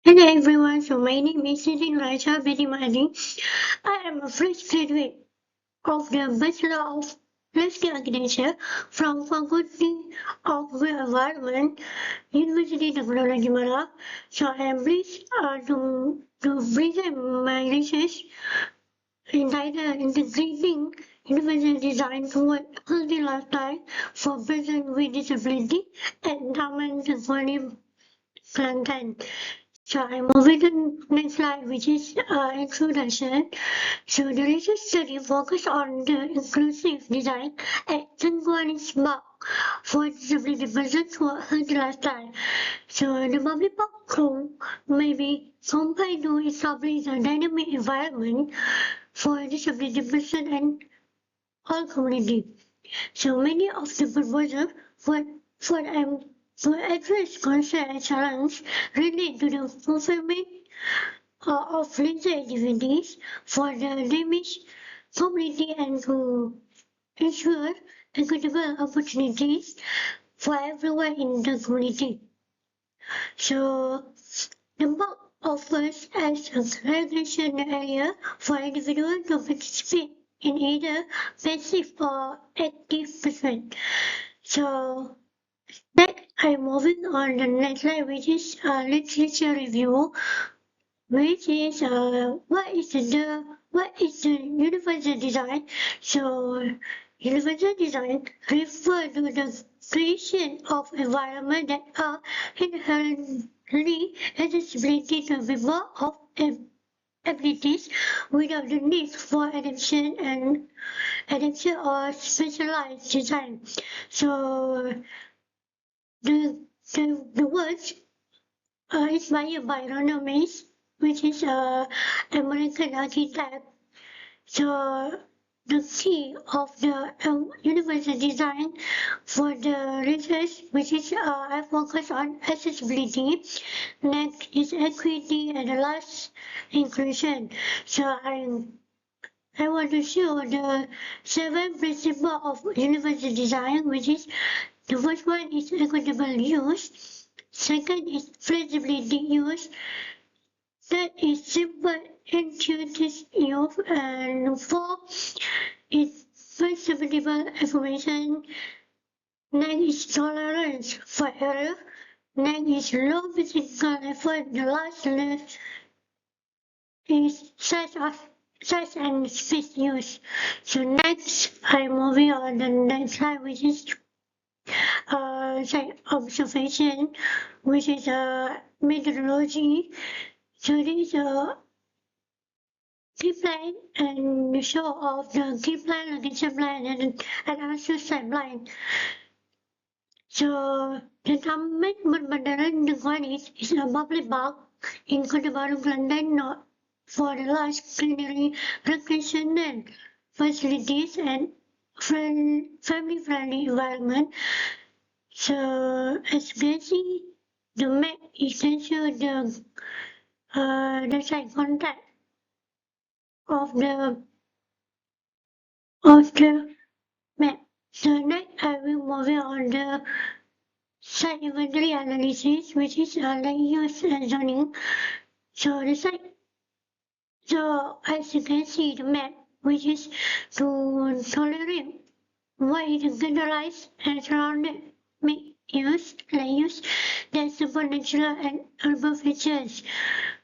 Hello everyone, so my name is Sirin Raja Bedimani. I am a fresh graduate of the Bachelor of Landscape Architecture from Faculty of Environment, University Technology Mara. So I am pleased to present my research entitled Integrating Universal Design toward Healthy Lifestyle for Persons with Disability and Government Equality Content. So I'm moving to the next slide, which is introduction. So the research study focused on the inclusive design at Tengguanis Park for disability persons who are healthy lifestyle. So the public park room may be combined to establish a dynamic environment for disability persons and all community. So many of the proposals for to address concern and challenge relate to the fulfillment of leisure activities for the damaged community and to ensure equitable opportunities for everyone in the community. So the park offers as a recreation area for individuals to participate in either passive or active pursuit. So next, I'm moving on the next slide, which is literature review, which is what is the universal design? So universal design refers to the creation of environment that are inherently accessible to people of abilities without the need for adaptation or specialized design. So the words inspired by Ronald Mays, which is American architect. So the key of the universal design for the research, which is I focus on accessibility, next is equity, and the last inclusion. So I want to show the 7 principles of universal design, which is the first one is equitable use, second is flexibility use, third is simple intuitive use, and fourth is perceptible information, next is tolerance for error, next is low physical effort, the last is size and space use. So next, I'm moving on the next slide, which is observation, which is methodology. So this is a key plan and show of the key plan, location plan, and also site plan. So the main Mandarin one is a public park in Cotabaru, London, not for the large greenery, recreational facilities and family-friendly environment. So as you can see, the map is can show the site contact of the map. So next I will move on the site inventory analysis, which is land use and zoning. So the site, so as you can see the map, which is to tolerate what is generalized and surrounded use, land use, that support natural and urban features,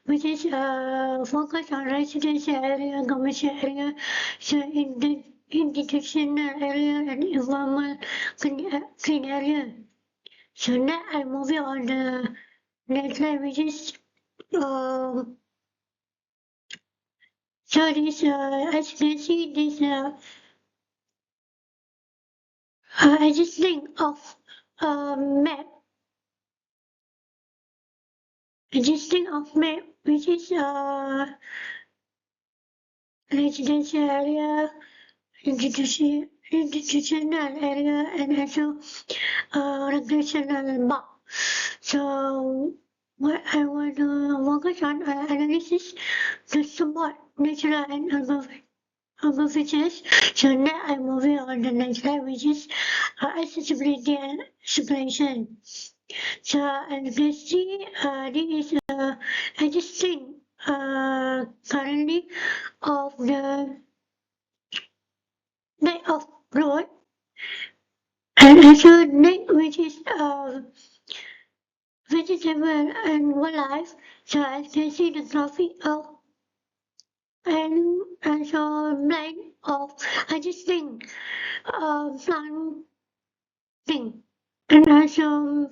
which is focused on residential area, commercial area, so in the institutional area and informal clean area. So now I'm moving on the next slide, which is so this as you can see this existing of map existing of map, which is residential area, institutional area, and also recreational park. So what I want to focus on analysis to support natural and urban features. So now I'm moving on the next slide, which is accessibility and exploration. So as you can see, this is I just think currently of the night of road and also night which is vegetable and wildlife. So I can see the traffic of and also blind of I just think plant thing and also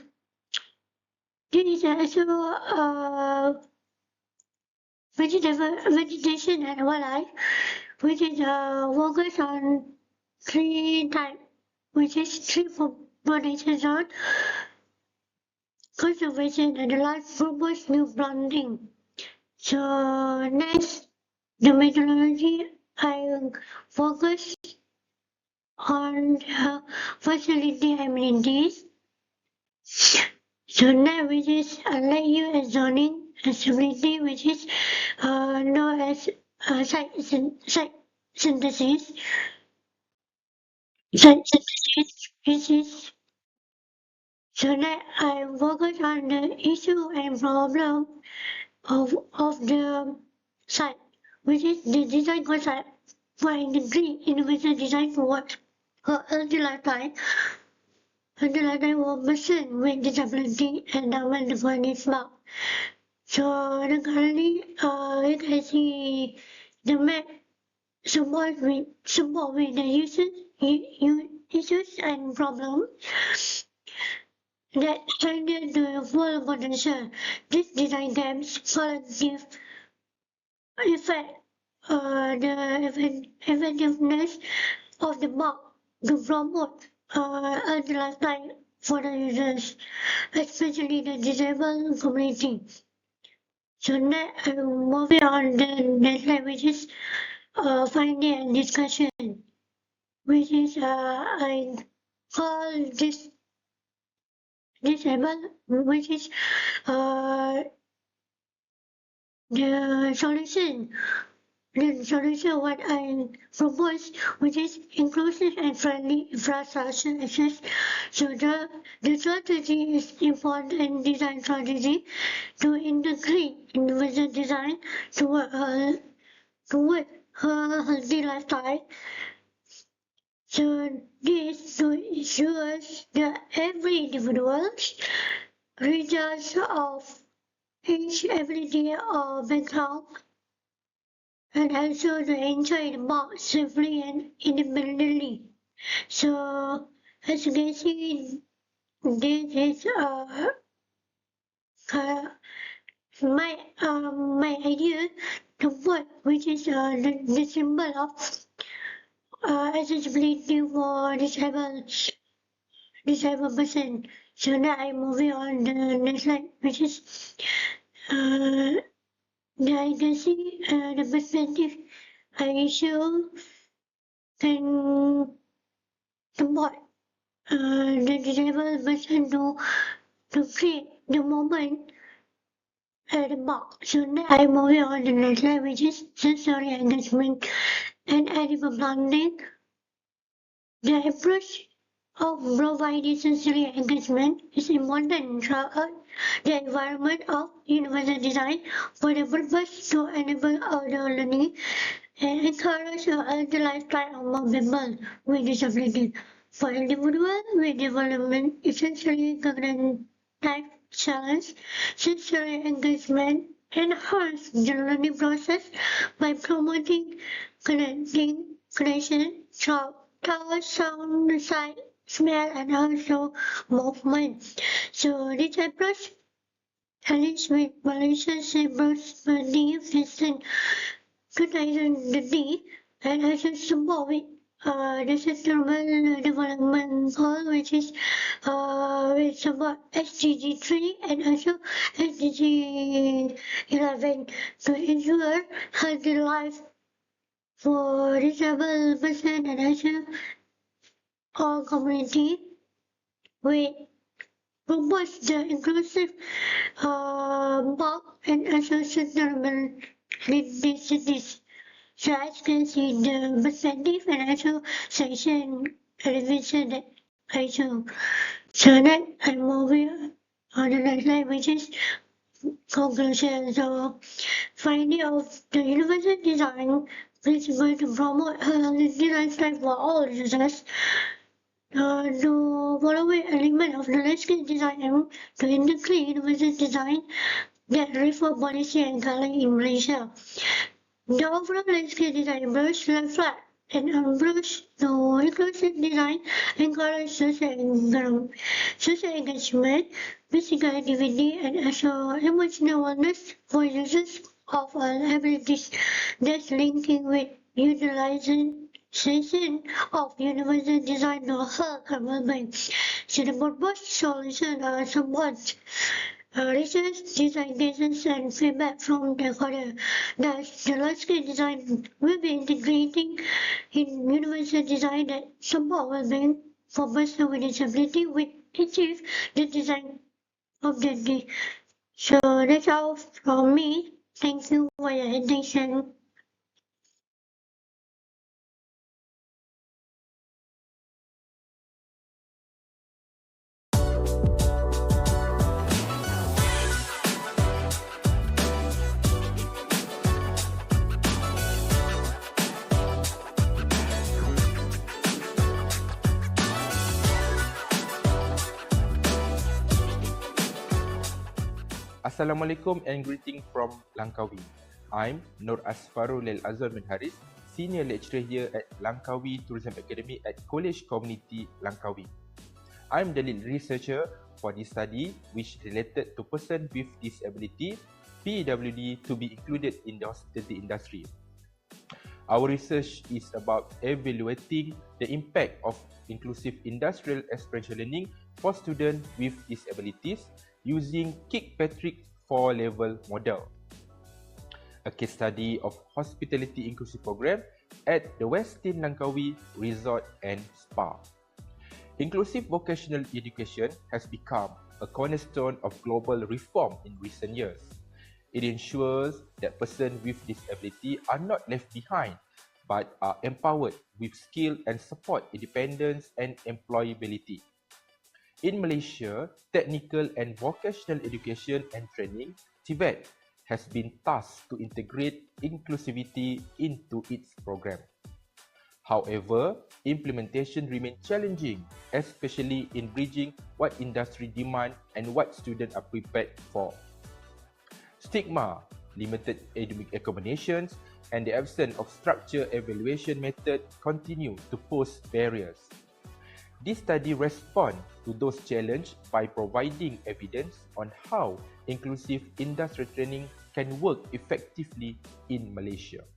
this is also vegetation and wildlife, which is focus on three types, which is tree population zone, conservation, and the last proposed new planting. So next, the methodology I focus on the facility amenities. So now which is land use and zoning accessibility, which is known as site synthesis. Site synthesis, which is so now I focus on the issue and problem of the site, which is the design concept for integrating individual design for what her early lifetime. Early lifetime was person with disability and development defined mark. So currently, you can see the map support with the issues and problems that handle the full potential. This design gaps collective effect the effectiveness of the mark to promote early lifetime for the users, especially the disabled community. So now I'm moving on the next slide, which is finding and discussion, which is I call this disabled, which is uh, the solution. The solution what I propose, which is inclusive and friendly infrastructure access. So the strategy is important design strategy to integrate individual design toward her healthy lifestyle. So this to ensure that every individual, regardless of age, ability, or background, and also to enjoy the mark safely and independently. So as you can see, this is uh, my idea, the word which is the symbol of accessibility for disabled person. So now I'm moving on the next slide, which is uh, I can see the perspective I show can support the disabled person to create the moment at the box. So now I'm moving on to the next slide, which is sensory engagement and edible bonding. The approach of providing sensory engagement is important throughout the environment of universal design for the purpose to enable outdoor learning and encourage a healthy lifestyle among people with disabilities. For individuals with development, essentially cognitive challenge, sensory engagement enhance the learning process by promoting connection, touch, sound, sight, smell, and also movement. So this approach helps with relationship perspective, listen, identity, and also support with the sustainable development goal, which is with support SDG 3 and also SDG 11 to ensure healthy life for disabled person and also all community. We propose the inclusive bulk and also sustainable cities. So as you can see the perspective and also section revision that I show. So then I'm moving on the next slide, which is conclusion. So, finding of the universal design principle to promote a healthy lifestyle for all users. The following element of the landscape design aim to integrate universal design that reform policy and guideline in Malaysia. The overall landscape design approach reflects an approach to inclusive design encourage social engagement, physical activity, and also emotional wellness for users of all abilities that's linking with utilization of universal design to health and well-being. So the proposed solution are somewhat research, design cases, and feedback from the stakeholder. Thus, the landscape design will be integrating in universal design that support well-being for persons with disability will achieve the design objective. So that's all from me. Thank you for your attention. Assalamualaikum and greeting from Langkawi. I'm Nur Asfarul Azhar bin Haris, Senior Lecturer here at Langkawi Tourism Academy at College Community Langkawi. I'm the lead researcher for this study which related to person with disability, PWD, to be included in the hospitality industry. Our research is about evaluating the impact of inclusive industrial experiential learning for students with disabilities using Kirkpatrick 4-level model. A case study of hospitality inclusive program at the Westin Langkawi Resort and Spa. Inclusive vocational education has become a cornerstone of global reform in recent years. It ensures that persons with disability are not left behind but are empowered with skill and support independence and employability. In Malaysia, technical and vocational education and training, TVET, has been tasked to integrate inclusivity into its program. However, implementation remains challenging, especially in bridging what industry demand and what students are prepared for. Stigma, limited academic accommodations, and the absence of structured evaluation method continue to pose barriers. This study responds to those challenges by providing evidence on how inclusive industrial training can work effectively in Malaysia.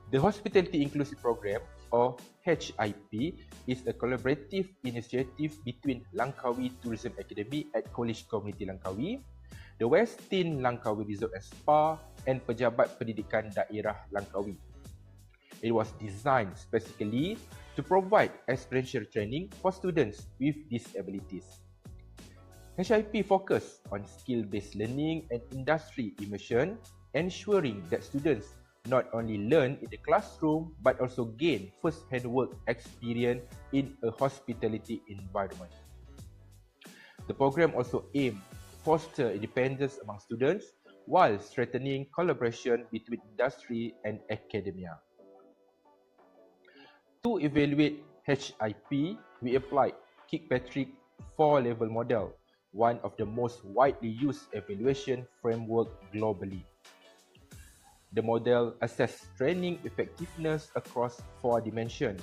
The Hospitality Inclusive Program, or HIP, is a collaborative initiative between Langkawi Tourism Academy at College Community Langkawi, the Westin Langkawi Resort and Spa, and Pejabat Pendidikan Daerah Langkawi. It was designed specifically to provide experiential training for students with disabilities. HIP focused on skill-based learning and industry immersion, ensuring that students not only learn in the classroom but also gain first-hand work experience in a hospitality environment. The program also aimed to foster independence among students while strengthening collaboration between industry and academia. To evaluate HIP, we applied Kirkpatrick 4-level model, one of the most widely used evaluation framework globally. The model assesses training effectiveness across 4 dimensions.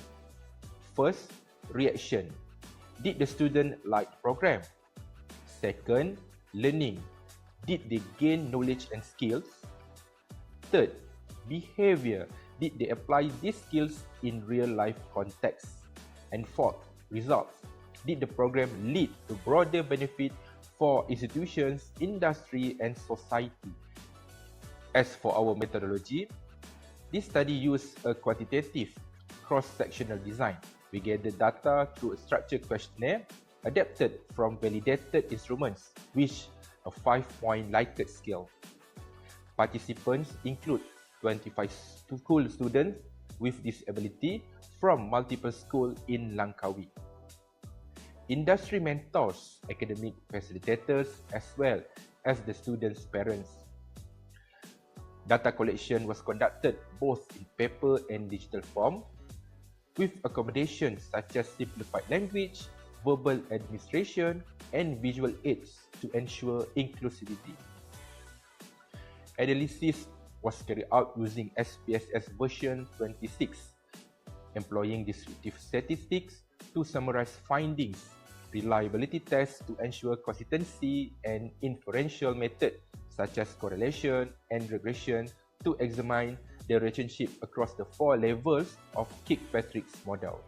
First, reaction. Did the student like the program? Second, learning. Did they gain knowledge and skills? Third, behavior. Did they apply these skills in real-life context? And fourth, results. Did the program lead to broader benefit for institutions, industry, and society? As for our methodology, this study used a quantitative cross-sectional design. We gathered data through a structured questionnaire adapted from validated instruments, which a 5-point Likert scale. Participants include 25 school students with disability from multiple schools in Langkawi. Industry mentors, academic facilitators, as well as the students' parents. Data collection was conducted both in paper and digital form, with accommodations such as simplified language, verbal administration, and visual aids to ensure inclusivity. Analysis was carried out using SPSS version 26, employing descriptive statistics to summarize findings, reliability tests to ensure consistency, and inferential methods such as correlation and regression to examine the relationship across the 4 levels of Kirkpatrick's model.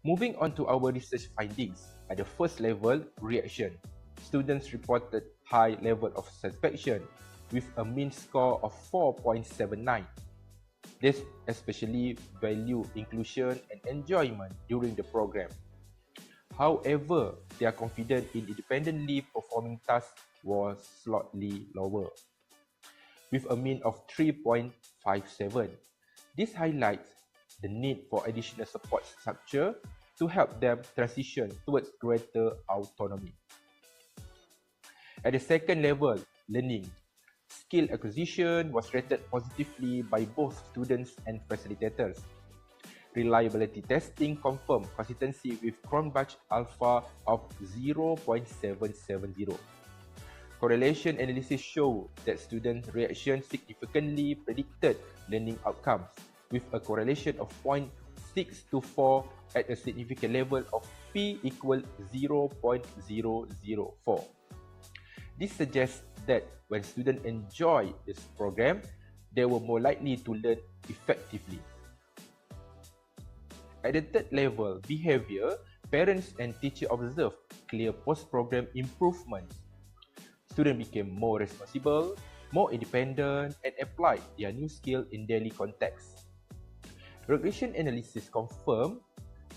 Moving on to our research findings, at the first level, reaction. Students reported high level of satisfaction with a mean score of 4.79. They especially value inclusion and enjoyment during the program. However, their confidence in independently performing tasks was slightly lower, with a mean of 3.57. This highlights the need for additional support structure to help them transition towards greater autonomy. At the second level, learning. Skill acquisition was rated positively by both students and facilitators. Reliability testing confirmed consistency with Cronbach alpha of 0.770. Correlation analysis showed that student reaction significantly predicted learning outcomes, with a correlation of 0.624 at a significant level of P equal 0.004. This suggests that when students enjoy this program, they were more likely to learn effectively. At the third level, behavior, parents and teachers observed clear post-program improvements. Students became more responsible, more independent, and applied their new skill in daily context. Regression analysis confirmed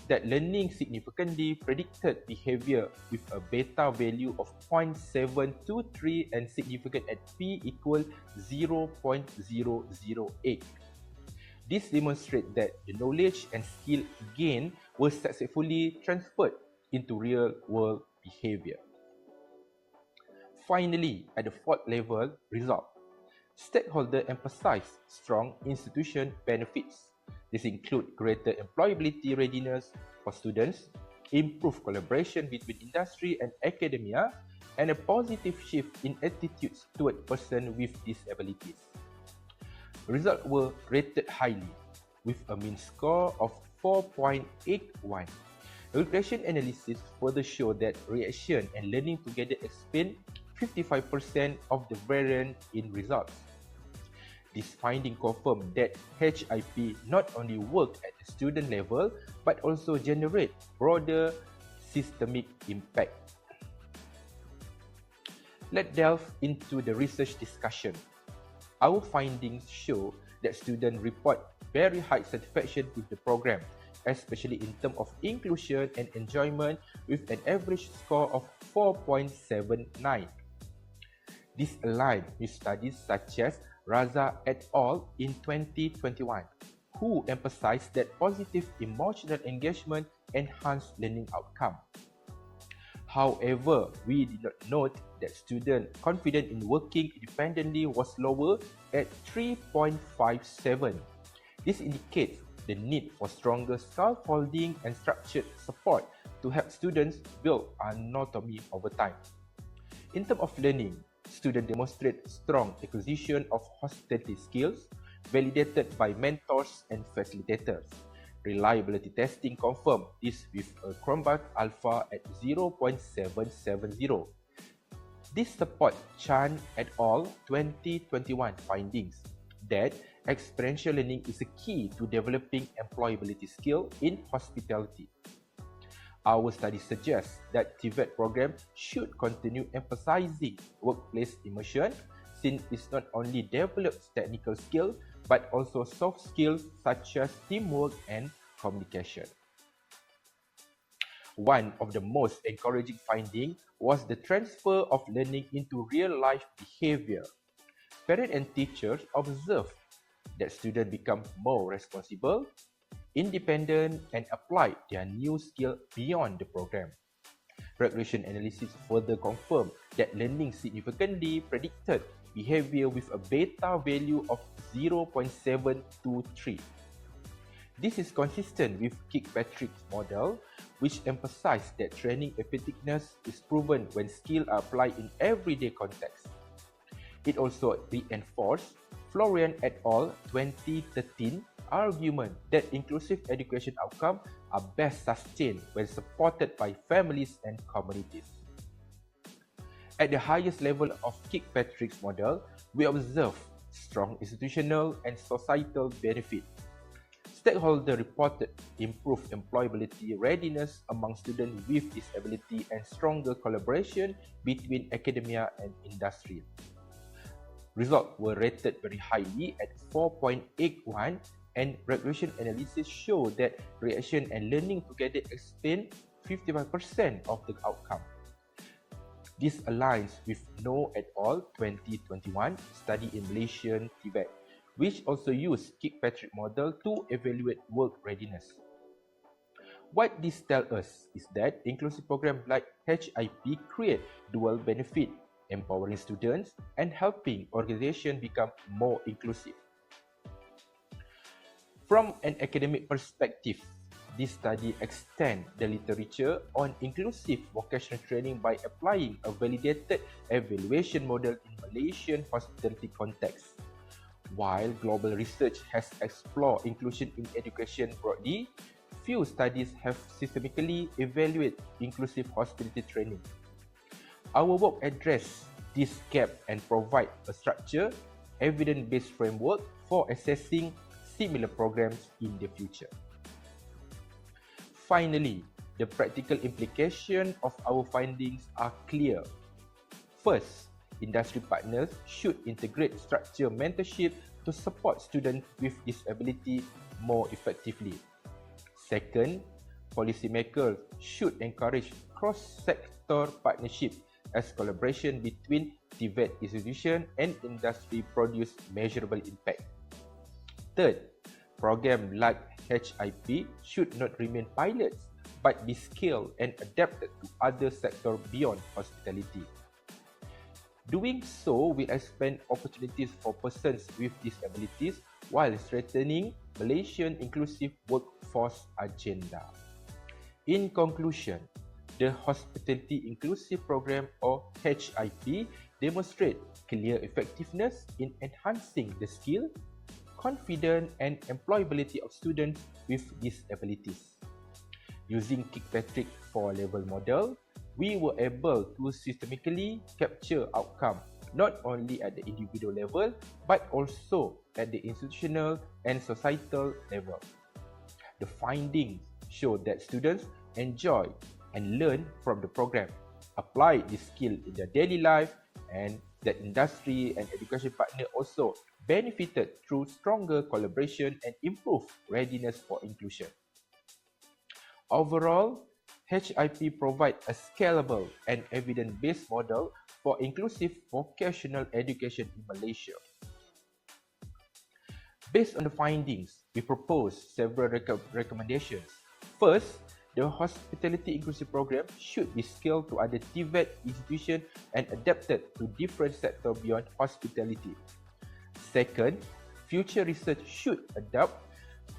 that learning significantly predicted behavior with a beta value of 0.723 and significant at P equal 0.008. This demonstrates that the knowledge and skill gained were successfully transferred into real-world behavior. Finally, at the fourth level, result. Stakeholders emphasize strong institution benefits. This includes greater employability readiness for students, improved collaboration between industry and academia, and a positive shift in attitudes toward persons with disabilities. Results were rated highly, with a mean score of 4.81. Regression analysis further showed that reaction and learning together explain 55% of the variance in results. This finding confirmed that HIP not only work at the student level but also generate broader systemic impact. Let's delve into the research discussion. Our findings show that students report very high satisfaction with the program, especially in terms of inclusion and enjoyment, with an average score of 4.79. This aligns with studies such as Raza et al. In 2021, who emphasized that positive emotional engagement enhanced learning outcome. However, we did not note that student confidence in working independently was lower at 3.57. This indicates the need for stronger scaffolding and structured support to help students build autonomy over time. In terms of learning, students demonstrate strong acquisition of hospitality skills validated by mentors and facilitators. Reliability testing confirmed this with a Cronbach alpha at 0.770. This supports Chan et al. 2021 findings that experiential learning is a key to developing employability skill in hospitality. Our study suggests that TVET program should continue emphasizing workplace immersion, since it not only develops technical skills but also soft skills such as teamwork and communication. One of the most encouraging findings was the transfer of learning into real-life behavior. Parents and teachers observed that students become more responsible, independent, and apply their new skill beyond the program. Regression analysis further confirmed that learning significantly predicted behavior with a beta value of 0.723. This is consistent with Kirkpatrick's model, which emphasized that training effectiveness is proven when skills are applied in everyday context. It also reinforced Florian et al. 2013 argument that inclusive education outcomes are best sustained when supported by families and communities. At the highest level of Kirkpatrick's model, we observe strong institutional and societal benefit. Stakeholders reported improved employability readiness among students with disability and stronger collaboration between academia and industry. Results were rated very highly at 4.81, and regression analysis showed that reaction and learning together explain 55% of the outcome. This aligns with No et al. 2021 study in Malaysian Tibet, which also used Kirkpatrick model to evaluate work readiness. What this tells us is that inclusive programs like HIP create dual benefit, empowering students and helping organizations become more inclusive. From an academic perspective, this study extends the literature on inclusive vocational training by applying a validated evaluation model in Malaysian hospitality context. While global research has explored inclusion in education broadly, few studies have systematically evaluated inclusive hospitality training. Our work addresses this gap and provides a structured, evidence-based framework for assessing similar programs in the future. Finally, the practical implications of our findings are clear. First, industry partners should integrate structured mentorship to support students with disability more effectively. Second, policymakers should encourage cross-sector partnership as collaboration between TVET institutions and industry produce measurable impact. Third, programs like HIP should not remain pilots but be scaled and adapted to other sectors beyond hospitality. Doing so will expand opportunities for persons with disabilities while strengthening Malaysian inclusive workforce agenda. In conclusion, the Hospitality Inclusive Program or HIP demonstrate clear effectiveness in enhancing the skill, confidence and employability of students with disabilities. Using Kirkpatrick 4-level model, we were able to systematically capture outcome not only at the individual level but also at the institutional and societal level. The findings show that students enjoy and learn from the program, apply this skill in their daily life, and that industry and education partner also benefited through stronger collaboration and improved readiness for inclusion. Overall, HIP provides a scalable and evidence-based model for inclusive vocational education in Malaysia. Based on the findings, we propose several recommendations. First, the Hospitality Inclusive Program should be scaled to other TVET institutions and adapted to different sectors beyond hospitality. Second, future research should adopt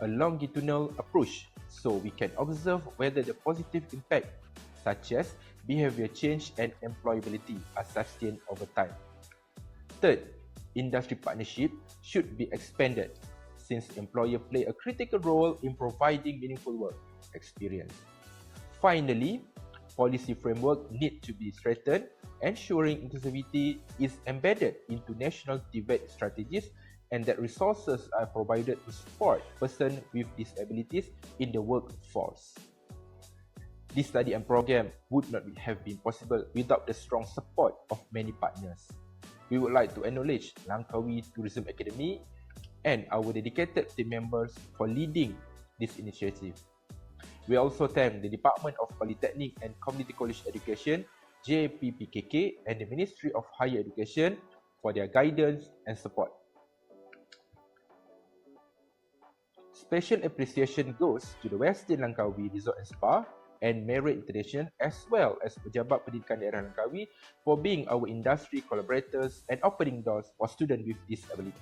a longitudinal approach so we can observe whether the positive impact such as behavior change and employability are sustained over time. Third, industry partnership should be expanded since employers play a critical role in providing meaningful work experience. Finally, policy framework need to be strengthened, ensuring inclusivity is embedded into national TVET strategies and that resources are provided to support persons with disabilities in the workforce. This study and program would not have been possible without the strong support of many partners. We would like to acknowledge Langkawi Tourism Academy and our dedicated team members for leading this initiative. We also thank the Department of Polytechnic and Community College Education, JPPKK, and the Ministry of Higher Education for their guidance and support. Special appreciation goes to the Westin Langkawi Resort and Spa, and Merit International as well as Pejabat Pendidikan Daerah Langkawi for being our industry collaborators and opening doors for students with disabilities.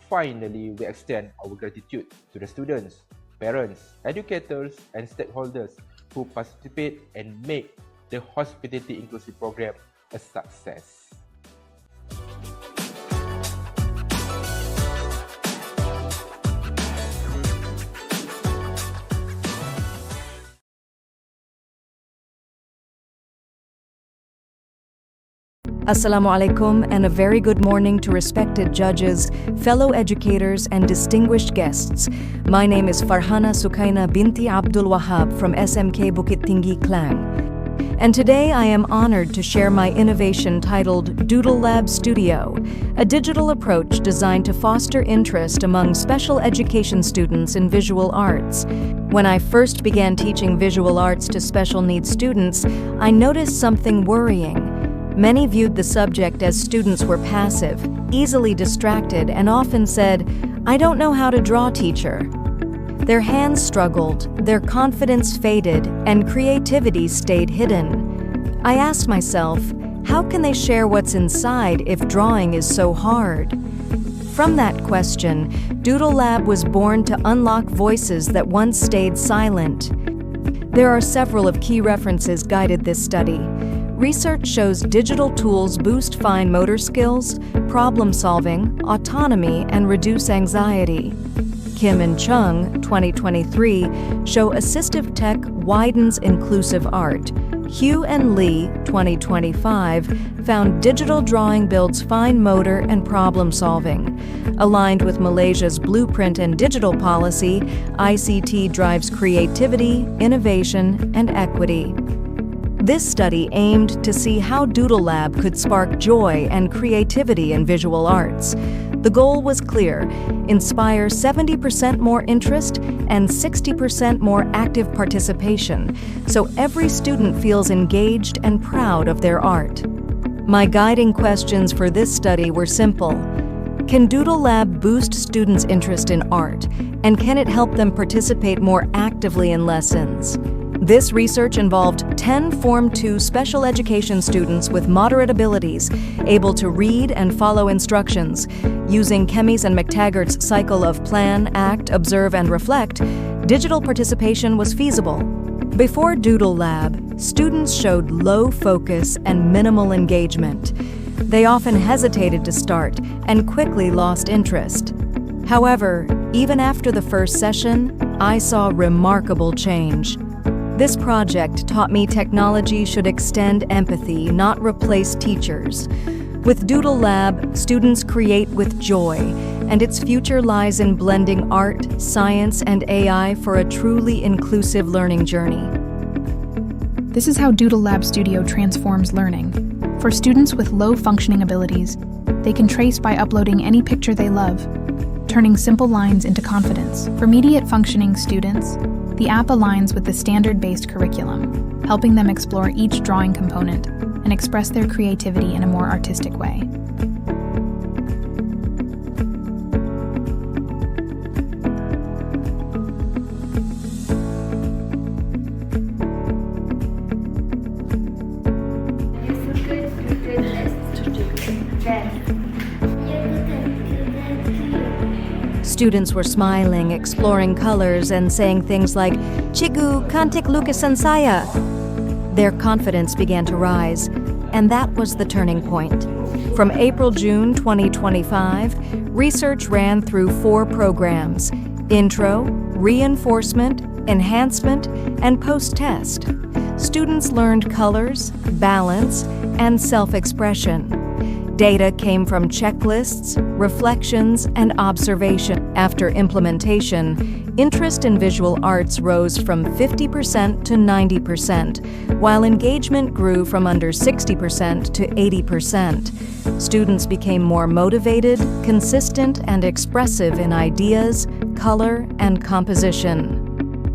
Finally, we extend our gratitude to the students, parents, educators, and stakeholders who participate and make the Hospitality Inclusive Program a success. Assalamualaikum and a very good morning to respected judges, fellow educators and distinguished guests. My name is Farhana Sukaina binti Abdul Wahab from SMK Bukit Tinggi, Klang. And today I am honored to share my innovation titled Doodle Lab Studio, a digital approach designed to foster interest among special education students in visual arts. When I first began teaching visual arts to special needs students, I noticed something worrying. Many viewed the subject as students were passive, easily distracted, and often said, "I don't know how to draw, teacher." Their hands struggled, their confidence faded, and creativity stayed hidden. I asked myself, how can they share what's inside if drawing is so hard? From that question, Doodle Lab was born to unlock voices that once stayed silent. There are several of key references guided this study. Research shows digital tools boost fine motor skills, problem solving, autonomy, and reduce anxiety. Kim and Chung, 2023, show assistive tech widens inclusive art. Hugh and Lee, 2025, found digital drawing builds fine motor and problem solving. Aligned with Malaysia's blueprint and digital policy, ICT drives creativity, innovation, and equity. This study aimed to see how Doodle Lab could spark joy and creativity in visual arts. The goal was clear: inspire 70% more interest and 60% more active participation, so every student feels engaged and proud of their art. My guiding questions for this study were simple. Can Doodle Lab boost students' interest in art, and can it help them participate more actively in lessons? This research involved 10 Form 2 special education students with moderate abilities, able to read and follow instructions. Using Kemi's and McTaggart's cycle of plan, act, observe, and reflect, digital participation was feasible. Before Doodle Lab, students showed low focus and minimal engagement. They often hesitated to start and quickly lost interest. However, even after the first session, I saw remarkable change. This project taught me technology should extend empathy, not replace teachers. With Doodle Lab, students create with joy, and its future lies in blending art, science, and AI for a truly inclusive learning journey. This is how Doodle Lab Studio transforms learning. For students with low functioning abilities, they can trace by uploading any picture they love, turning simple lines into confidence. For immediate functioning students, the app aligns with the standard-based curriculum, helping them explore each drawing component and express their creativity in a more artistic way. Students were smiling, exploring colors, and saying things like, "Cikgu, cantik lukisan saya." Their confidence began to rise, and that was the turning point. From April-June 2025, research ran through 4 programs: Intro, Reinforcement, Enhancement, and Post-Test. Students learned colors, balance, and self-expression. Data came from checklists, reflections, and observation. After implementation, interest in visual arts rose from 50% to 90%, while engagement grew from under 60% to 80%. Students became more motivated, consistent, and expressive in ideas, color, and composition.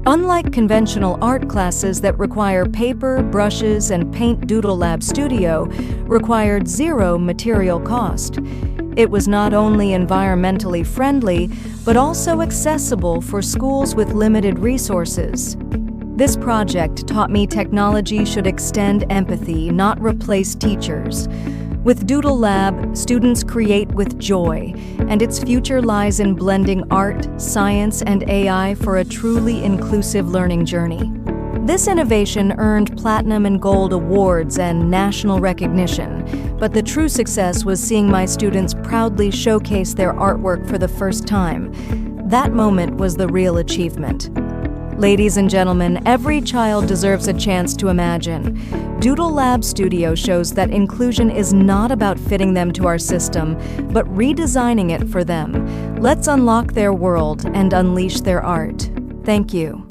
Unlike conventional art classes that require paper, brushes, and paint, Doodle Lab Studio required zero material cost. It was not only environmentally friendly, but also accessible for schools with limited resources. This project taught me technology should extend empathy, not replace teachers. With Doodle Lab, students create with joy, and its future lies in blending art, science, and AI for a truly inclusive learning journey. This innovation earned platinum and gold awards and national recognition, but the true success was seeing my students proudly showcase their artwork for the first time. That moment was the real achievement. Ladies and gentlemen, every child deserves a chance to imagine. Doodle Lab Studio shows that inclusion is not about fitting them to our system, but redesigning it for them. Let's unlock their world and unleash their art. Thank you.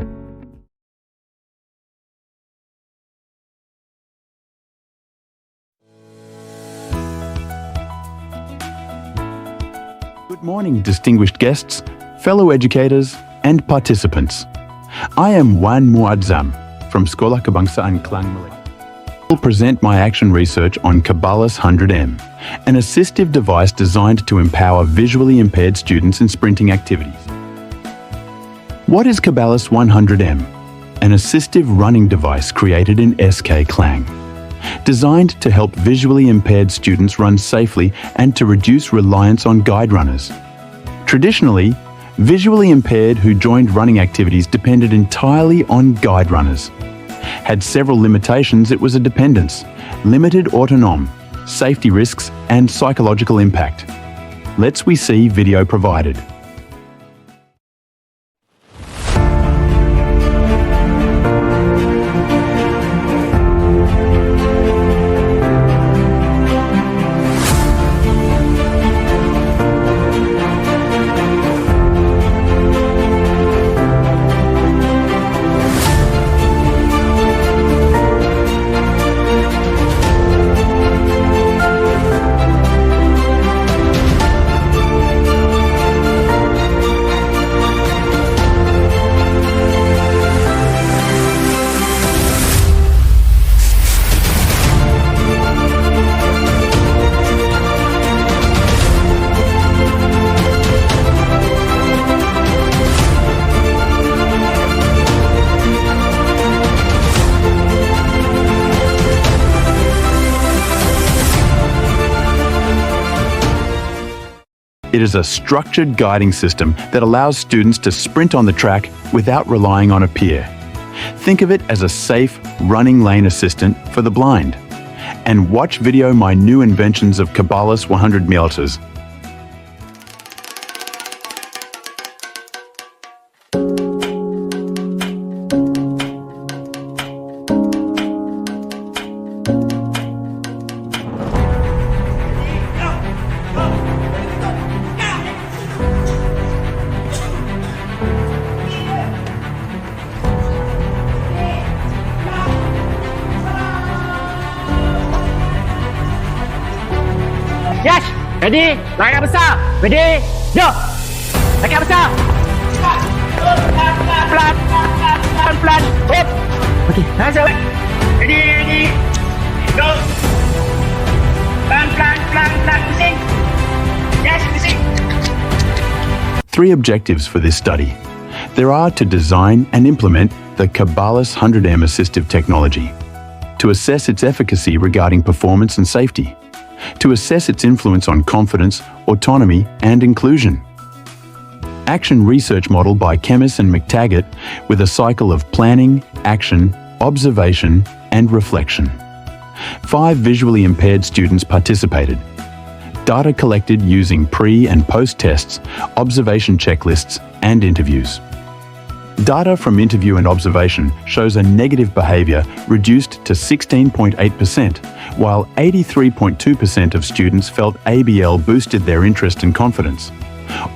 Good morning, distinguished guests, fellow educators, and participants. I am Wan Muazzam from Sekolah Kebangsaan Klang Melaka. I will present my action research on Kebalas 100M, an assistive device designed to empower visually impaired students in sprinting activities. What is Kebalas 100M? An assistive running device created in SK Klang. Designed to help visually impaired students run safely and to reduce reliance on guide runners. Traditionally, visually impaired who joined running activities depended entirely on guide runners. Had several limitations, it was a dependence, limited autonomy, safety risks, and psychological impact. Let's we see video provided. It is a structured guiding system that allows students to sprint on the track without relying on a peer. Think of it as a safe running lane assistant for the blind. And watch video my new inventions of Kebalas 100 meters. Yes! Ready? Langkah besar! Ready? Go! Langkah besar! Pelan! Pelan! Hop! Okey, langsung. Ready? Go! Pelan! Pusing! Yes, pusing! 3 objectives for this study. There are to design and implement the Kebalas 100M assistive technology, to assess its efficacy regarding performance and safety, to assess its influence on confidence, autonomy, and inclusion. Action research model by Kemmis and McTaggart with a cycle of planning, action, observation, and reflection. 5 visually impaired students participated. Data collected using pre- and post-tests, observation checklists, and interviews. Data from interview and observation shows a negative behaviour reduced to 16.8%, while 83.2% of students felt ABL boosted their interest and confidence.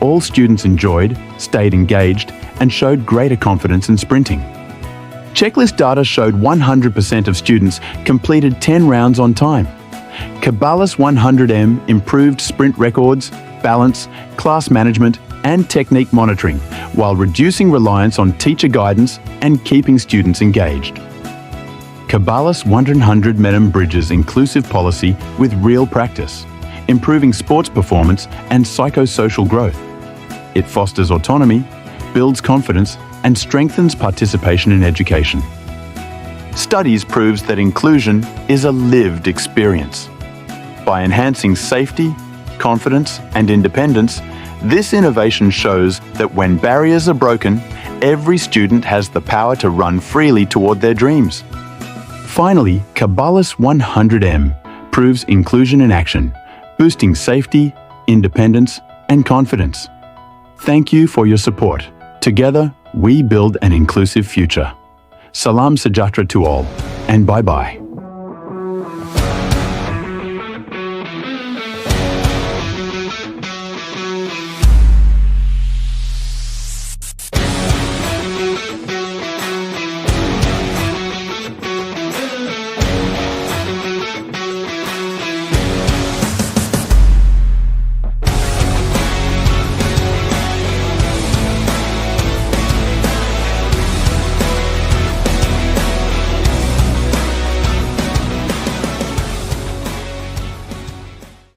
All students enjoyed, stayed engaged, and showed greater confidence in sprinting. Checklist data showed 100% of students completed 10 rounds on time. Kebalas 100M improved sprint records, balance, class management, and technique monitoring, while reducing reliance on teacher guidance and keeping students engaged. Kebalas 100 Metam bridges inclusive policy with real practice, improving sports performance and psychosocial growth. It fosters autonomy, builds confidence, and strengthens participation in education. Studies proves that inclusion is a lived experience. By enhancing safety, confidence, and independence, this innovation shows that when barriers are broken, every student has the power to run freely toward their dreams. Finally, Cabalas 100M proves inclusion in action, boosting safety, independence, and confidence. Thank you for your support. Together, we build an inclusive future. Salam sejahtera to all, and bye-bye.